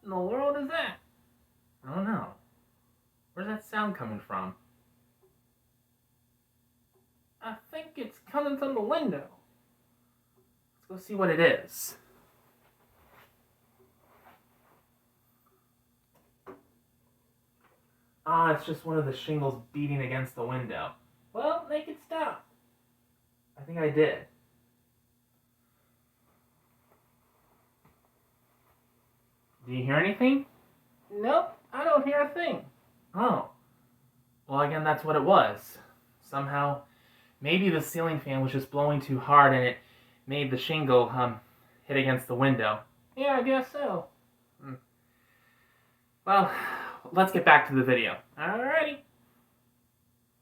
in the world is that? I don't know. Where's that sound coming from? I think it's coming from the window. Let's go see what it is. Ah, it's just one of the shingles beating against the window. Well, make it stop. I think I did. Do you hear anything? Nope, I don't hear a thing. Oh. Well, again, that's what it was. Somehow, maybe the ceiling fan was just blowing too hard and it made the shingle hit against the window. Yeah, I guess so. Well, let's get back to the video. Alrighty.